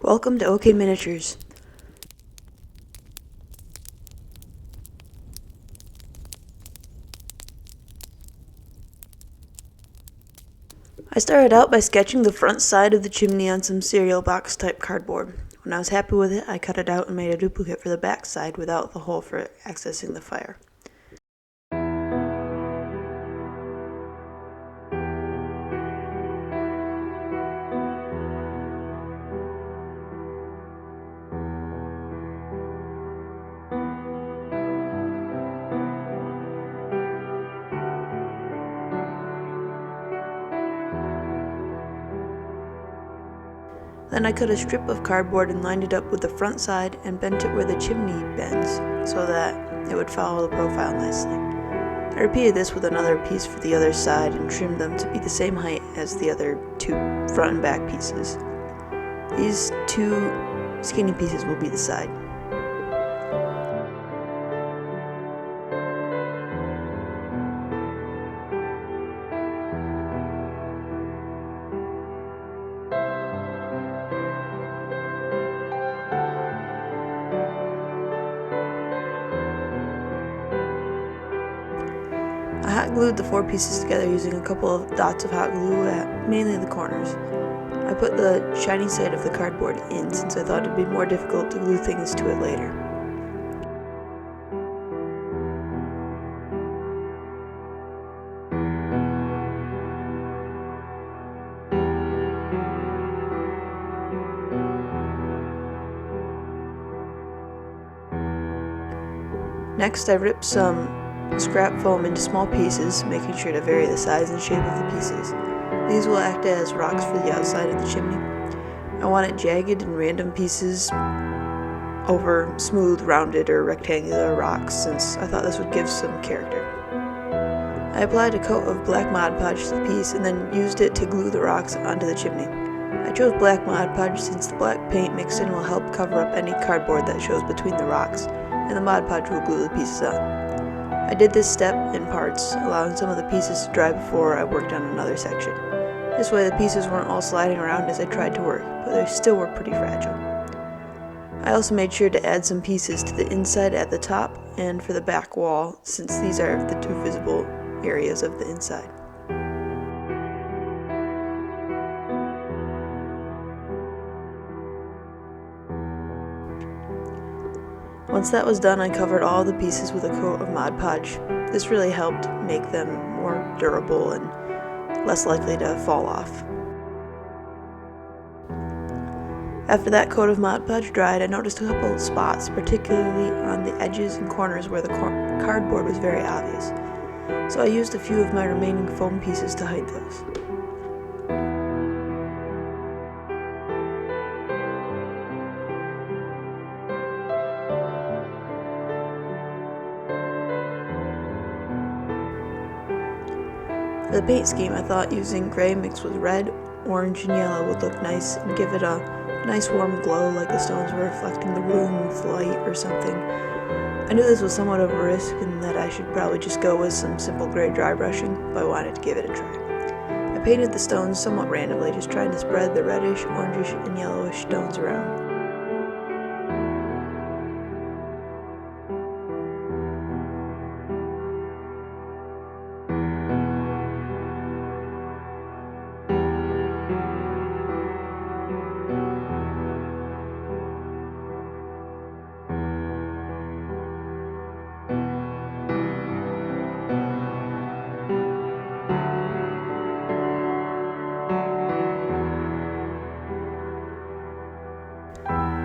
Welcome to OK Miniatures. I started out by sketching the front side of the chimney on some cereal box type cardboard. When I was happy with it, I cut it out and made a duplicate for the back side without the hole for accessing the fire. Then I cut a strip of cardboard and lined it up with the front side and bent it where the chimney bends so that it would follow the profile nicely. I repeated this with another piece for the other side and trimmed them to be the same height as the other two front and back pieces. These two skinny pieces will be the side. I hot glued the four pieces together using a couple of dots of hot glue at mainly the corners. I put the shiny side of the cardboard in since I thought it'd be more difficult to glue things to it later. Next, I ripped some scrap foam into small pieces, making sure to vary the size and shape of the pieces. These will act as rocks for the outside of the chimney. I wanted jagged and random pieces over smooth, rounded, or rectangular rocks since I thought this would give some character. I applied a coat of black Mod Podge to the piece and then used it to glue the rocks onto the chimney. I chose black Mod Podge since the black paint mixed in will help cover up any cardboard that shows between the rocks, and the Mod Podge will glue the pieces on. I did this step in parts, allowing some of the pieces to dry before I worked on another section. This way the pieces weren't all sliding around as I tried to work, but they still were pretty fragile. I also made sure to add some pieces to the inside at the top and for the back wall, since these are the two visible areas of the inside. Once that was done, I covered all the pieces with a coat of Mod Podge. This really helped make them more durable and less likely to fall off. After that coat of Mod Podge dried, I noticed a couple of spots, particularly on the edges and corners where the cardboard was very obvious. So I used a few of my remaining foam pieces to hide those. For the paint scheme, I thought using gray mixed with red, orange, and yellow would look nice and give it a nice warm glow like the stones were reflecting the room with light or something. I knew this was somewhat of a risk and that I should probably just go with some simple gray dry brushing, but I wanted to give it a try. I painted the stones somewhat randomly, just trying to spread the reddish, orangish, and yellowish stones around.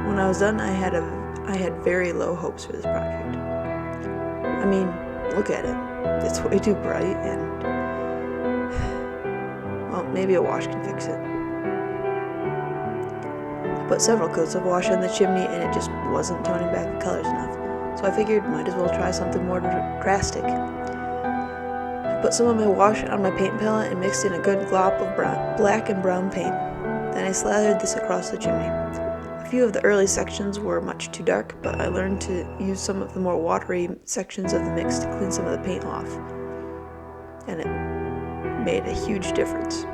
When I was done, I had very low hopes for this project. I mean, look at it. It's way too bright and, well, maybe a wash can fix it. I put several coats of wash on the chimney and it just wasn't toning back the colors enough, so I figured might as well try something more drastic. I put some of my wash on my paint palette and mixed in a good glop of black and brown paint. Then I slathered this across the chimney. A few of the early sections were much too dark, but I learned to use some of the more watery sections of the mix to clean some of the paint off, and it made a huge difference.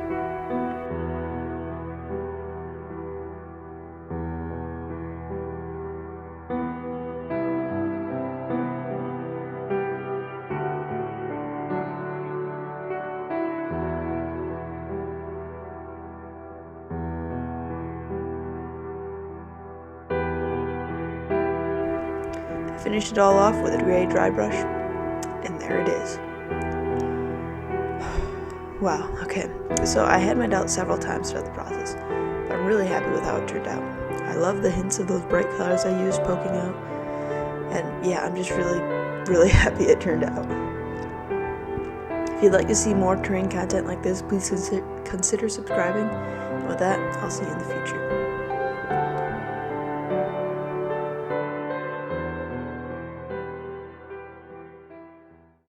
finished it all off with a gray dry brush, and there it is. Wow, okay, so I had my doubts several times throughout the process, but I'm really happy with how it turned out. I love the hints of those bright colors I used poking out, and yeah, I'm just really happy it turned out. If you'd like to see more terrain content like this, please consider subscribing, and with that, I'll see you in the future.